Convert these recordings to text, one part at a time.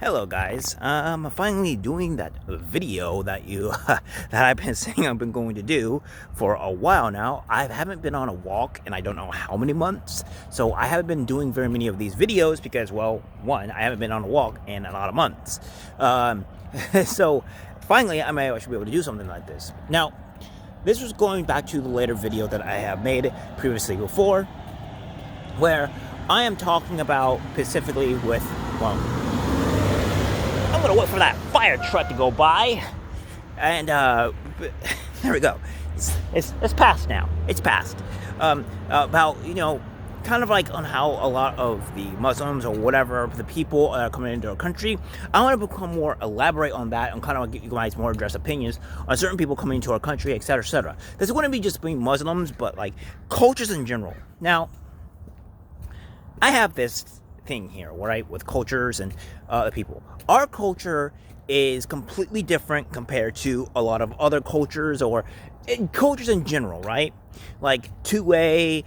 Hello guys, I'm finally doing that video that that I've been saying I've been going to do for a while now. I haven't been on a walk in I don't know how many months, so I haven't been doing very many of these videos because, well, one, I haven't been on a walk in a lot of months. So finally I should be able to do something like this. Now, this was going back to the later video that I have made previously before, where I am talking about specifically with, well, I'm gonna wait for that fire truck to go by, and there we go. It's past now. It's past. About, kind of like on how a lot of the Muslims or whatever the people are coming into our country. I want to become more elaborate on that and kind of give you guys more addressed opinions on certain people coming into our country, etc., etc. This wouldn't be just being Muslims, but like cultures in general. Now, I have this thing here, right, with cultures and the people. Our culture is completely different compared to a lot of other cultures or cultures in general, right? Like two-way,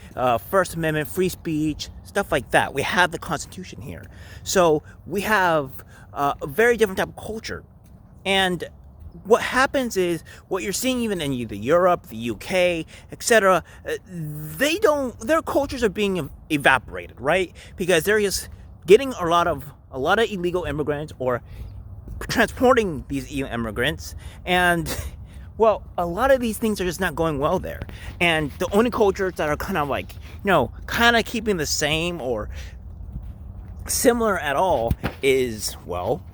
First Amendment, free speech, stuff like that. We have the Constitution here. So we have a very different type of culture. And what happens is, what you're seeing even in either Europe, the UK, etc., their cultures are being evaporated, right? Because they're just getting a lot of illegal immigrants or transporting these immigrants, and, well, a lot of these things are just not going well there. And the only cultures that are kind of like, kind of keeping the same or similar at all is, well,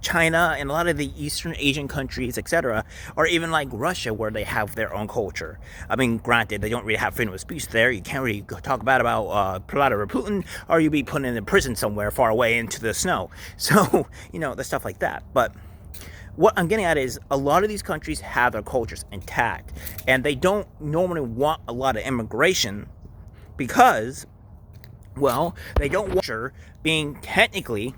China and a lot of the Eastern Asian countries, etc., or even like Russia, where they have their own culture. I mean, granted, they don't really have freedom of speech there. You can't really talk bad about Vladimir Putin, or you'll be put in prison somewhere far away into the snow. So, the stuff like that. But what I'm getting at is, a lot of these countries have their cultures intact, and they don't normally want a lot of immigration because, well, they don't want being technically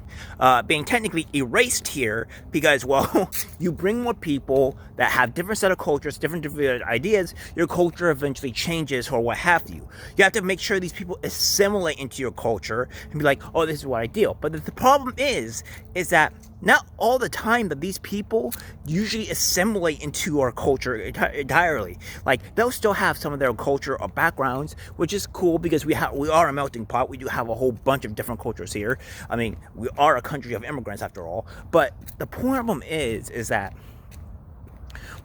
erased here because, well, you bring more people that have different set of cultures, different ideas, your culture eventually changes or what have you. You have to make sure these people assimilate into your culture and be like, oh, this is what I deal. But the problem is that not all the time that these people usually assimilate into our culture entirely. Like, they'll still have some of their culture or backgrounds, which is cool because we are a melting pot. We do have a whole bunch of different cultures here. I mean, we are a country of immigrants after all. But the problem is that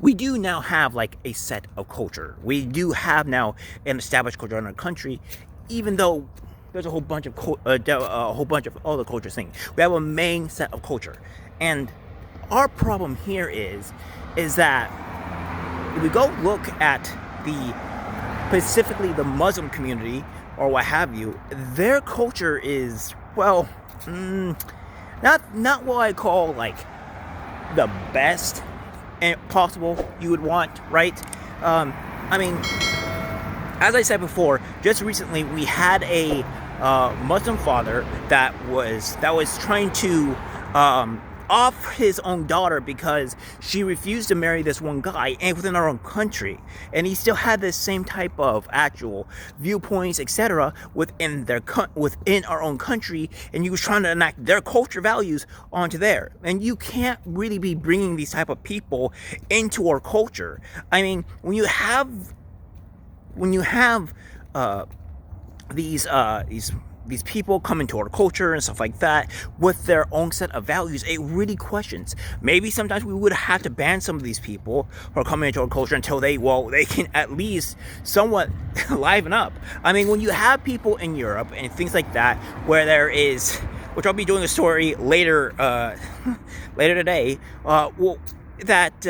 we do now have like a set of culture. We do have now an established culture in our country, even though there's a whole bunch of other cultures things. We have a main set of culture, and our problem here is that if we go look at specifically the Muslim community or what have you, their culture is, well, not what I call like the best possible you would want, right? I mean, as I said before, just recently we had a Muslim father that was trying to off his own daughter because she refused to marry this one guy and within our own country, and he still had this same type of actual viewpoints, etc., within our own country, and he was trying to enact their culture values onto there. And you can't really be bringing these type of people into our culture. I mean, when you have these people come into our culture and stuff like that with their own set of values, it really questions. Maybe sometimes we would have to ban some of these people who are coming into our culture until they can at least somewhat liven up. I mean, when you have people in Europe and things like that, where there is, which I'll be doing a story later today, that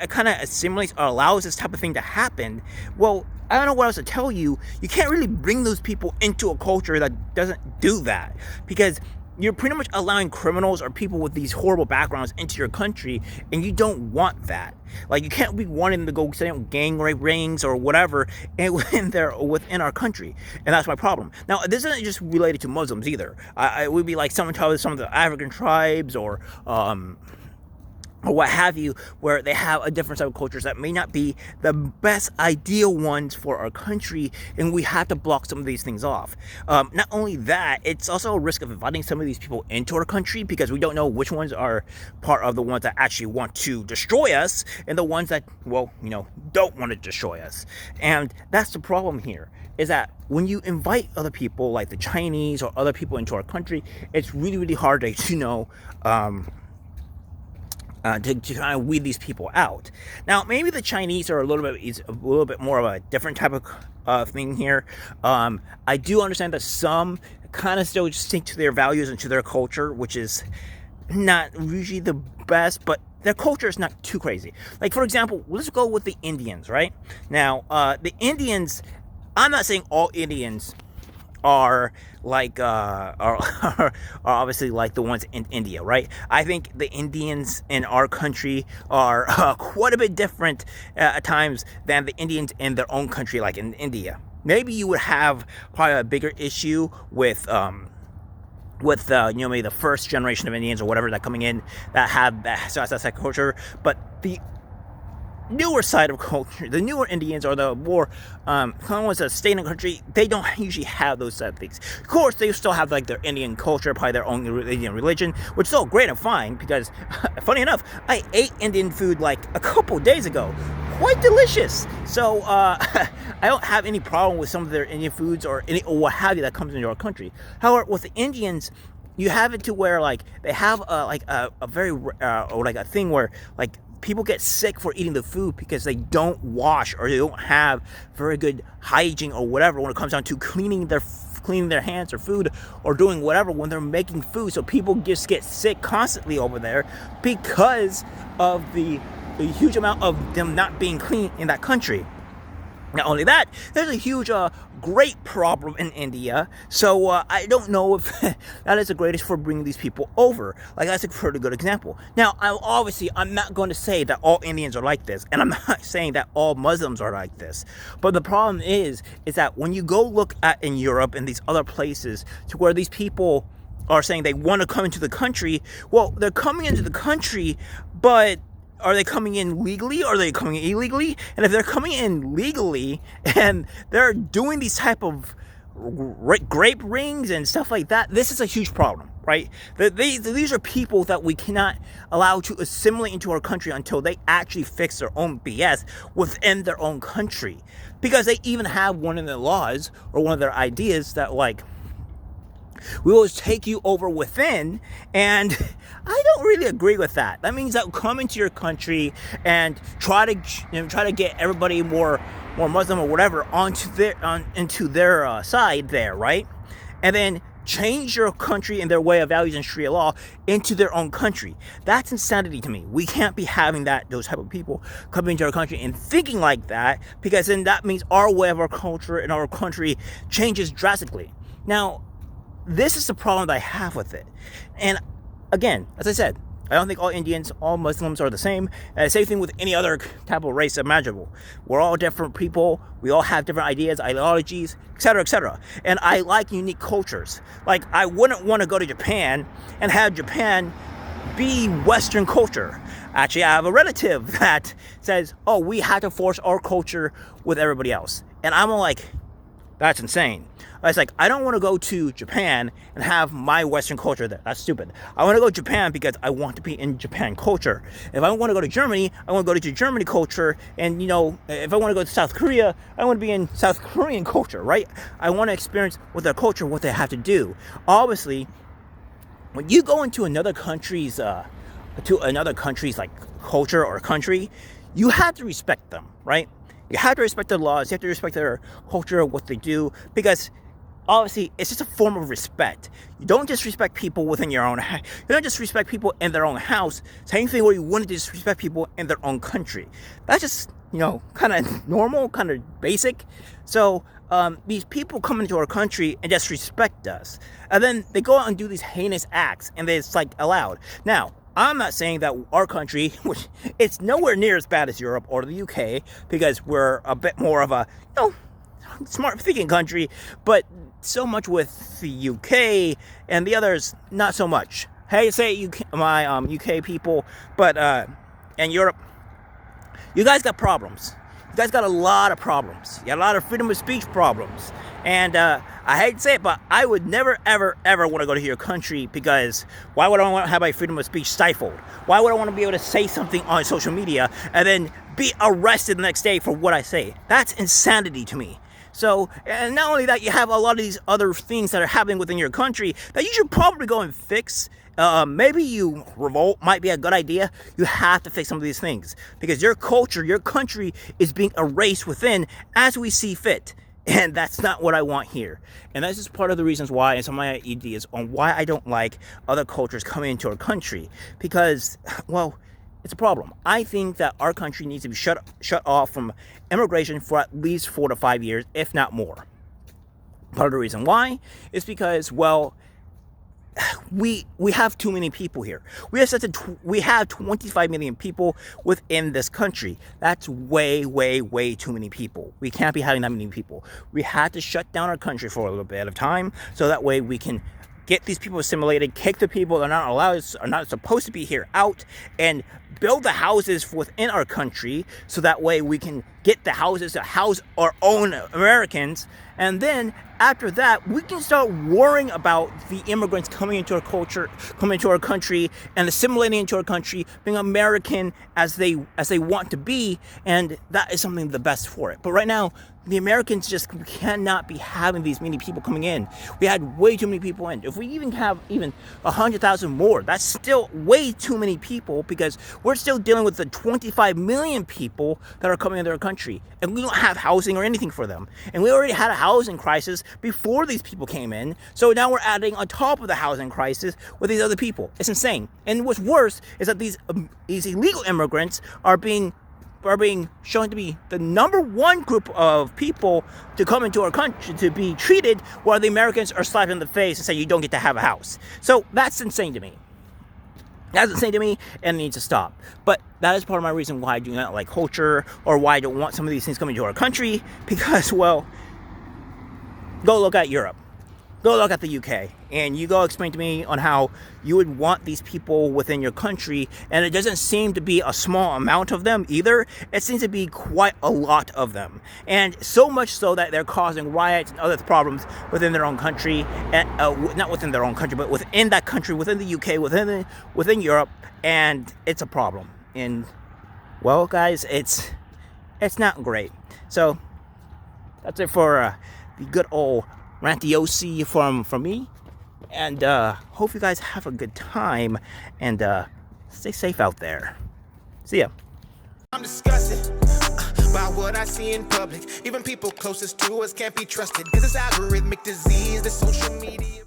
kind of assimilates or allows this type of thing to happen. Well, I don't know what else to tell you. You can't really bring those people into a culture that doesn't do that, because you're pretty much allowing criminals or people with these horrible backgrounds into your country, and you don't want that. Like, you can't be wanting them to go set up gang rape rings or whatever within our country, and that's my problem. Now, this isn't just related to Muslims either. It would be like some of the African tribes or or what have you, where they have a different type of cultures that may not be the best ideal ones for our country, and we have to block some of these things off. Not only that, it's also a risk of inviting some of these people into our country, because we don't know which ones are part of the ones that actually want to destroy us and the ones that, well, don't want to destroy us. And that's the problem here, is that when you invite other people like the Chinese or other people into our country, it's really, really hard to to kind of weed these people out. Now, maybe the Chinese are a little bit more of a different type of thing here. I do understand that some kind of still stick to their values and to their culture, which is not usually the best, but their culture is not too crazy. Like, for example, let's go with the Indians, right? Now, the Indians, I'm not saying all Indians are like are obviously like the ones in India, right? I think the Indians in our country are quite a bit different at times than the Indians in their own country, like in India. Maybe you would have probably a bigger issue with maybe the first generation of Indians or whatever that coming in that have that culture, but the newer side of culture, the newer Indians, or the more kind of ones that stay in the country, they don't usually have those side of things. Of course, they still have like their Indian culture, probably their own Indian religion, which is all great and fine, because funny enough, I ate Indian food like a couple days ago. Quite delicious. So I don't have any problem with some of their Indian foods or what have you that comes into our country. However, with the Indians, you have it to where like they have a very or like a thing where like people get sick for eating the food because they don't wash or they don't have very good hygiene or whatever when it comes down to cleaning their hands or food or doing whatever when they're making food. So people just get sick constantly over there because of the huge amount of them not being clean in that country. Not only that, there's a huge, great problem in India. So I don't know if that is the greatest for bringing these people over. Like, that's a pretty good example. Now, I'm not going to say that all Indians are like this, and I'm not saying that all Muslims are like this. But the problem is that when you go look at in Europe and these other places to where these people are saying they want to come into the country, well, they're coming into the country, but are they coming in legally or are they coming in illegally? And if they're coming in legally and they're doing these type of grape rings and stuff like that, this is a huge problem, right? These are people that we cannot allow to assimilate into our country until they actually fix their own BS within their own country. Because they even have one of their laws or one of their ideas that, like, we will take you over within, and I don't really agree with that. That means that come into your country and try to get everybody more Muslim or whatever into their side there, right? And then change your country and their way of values and Sharia law into their own country. That's insanity to me. We can't be having those type of people coming into our country and thinking like that, because then that means our way of our culture and our country changes drastically. Now, this is the problem that I have with it. And again, as I said, I don't think all Indians, all Muslims are the same. Same thing with any other type of race imaginable. We're all different people. We all have different ideas, ideologies, etc., etc. And I like unique cultures. Like, I wouldn't want to go to Japan and have Japan be Western culture. Actually, I have a relative that says, oh, we have to force our culture with everybody else. And I'm like, that's insane. It's like, I don't want to go to Japan and have my Western culture there. That's stupid. I want to go to Japan because I want to be in Japan culture. If I want to go to Germany, I want to go to Germany culture. And, if I want to go to South Korea, I want to be in South Korean culture, right? I want to experience with their culture what they have to do. Obviously, when you go into another country's like culture or country, you have to respect them, right? You have to respect their laws. You have to respect their culture, what they do, because obviously it's just a form of respect. You don't disrespect people within your own house. You don't disrespect people in their own house. Same thing where you wouldn't disrespect people in their own country. That's just, kind of normal, kind of basic. So these people come into our country and just respect us. And then they go out and do these heinous acts, and it's like allowed. Now, I'm not saying that our country, which it's nowhere near as bad as Europe or the UK, because we're a bit more of a, smart thinking country, but so much with the UK and the others, not so much. hey, say my UK people, but and Europe, you guys got problems. You guys got a lot of problems. You got a lot of freedom of speech problems. And I hate to say it, but I would never, ever, ever want to go to your country, because why would I want to have my freedom of speech stifled? Why would I want to be able to say something on social media and then be arrested the next day for what I say? That's insanity to me. So, and not only that, you have a lot of these other things that are happening within your country that you should probably go and fix. Maybe you revolt might be a good idea. You have to fix some of these things, because your culture, your country is being erased within as we see fit. And that's not what I want here. And that's just part of the reasons why, and some of my ideas on why I don't like other cultures coming into our country. Because, well, it's a problem. I think that our country needs to be shut off from immigration for at least 4 to 5 years, if not more. Part of the reason why is because, well, we have too many people here. We have 25 million people within this country. That's way, way, way too many people. We can't be having that many people. We had to shut down our country for a little bit of time, so that way we can get these people assimilated, kick the people that are not supposed to be here out, and build the houses within our country, so that way we can get the houses to house our own Americans. And then after that, we can start worrying about the immigrants coming into our culture, coming into our country, and assimilating into our country, being American as they want to be, and that is something the best for it. But right now, the Americans just cannot be having these many people coming in. We had way too many people in. If we even have 100,000 more, that's still way too many people, because we're still dealing with the 25 million people that are coming into our country, and we don't have housing or anything for them. And we already had a housing crisis before these people came in, so now we're adding on top of the housing crisis with these other people. It's insane. And what's worse is that these illegal immigrants are being shown to be the number one group of people to come into our country to be treated, while the Americans are slapped in the face and say you don't get to have a house. So that's insane to me. That's insane to me, and it needs to stop. But that is part of my reason why I do not like culture, or why I don't want some of these things coming to our country, because, well, go look at Europe. Go look at the UK, and you go explain to me on how you would want these people within your country, and it doesn't seem to be a small amount of them either. It seems to be quite a lot of them, and so much so that they're causing riots and other problems within their own country, and not within their own country, but within that country, within the UK, within Europe, and it's a problem. And, well, guys, it's not great. So that's it for the good old rantiosi from me, and hope you guys have a good time, and stay safe out there. See ya. I'm disgusted by what I see in public. Even people closest to us can't be trusted, 'cause it's algorithmic disease, the social media.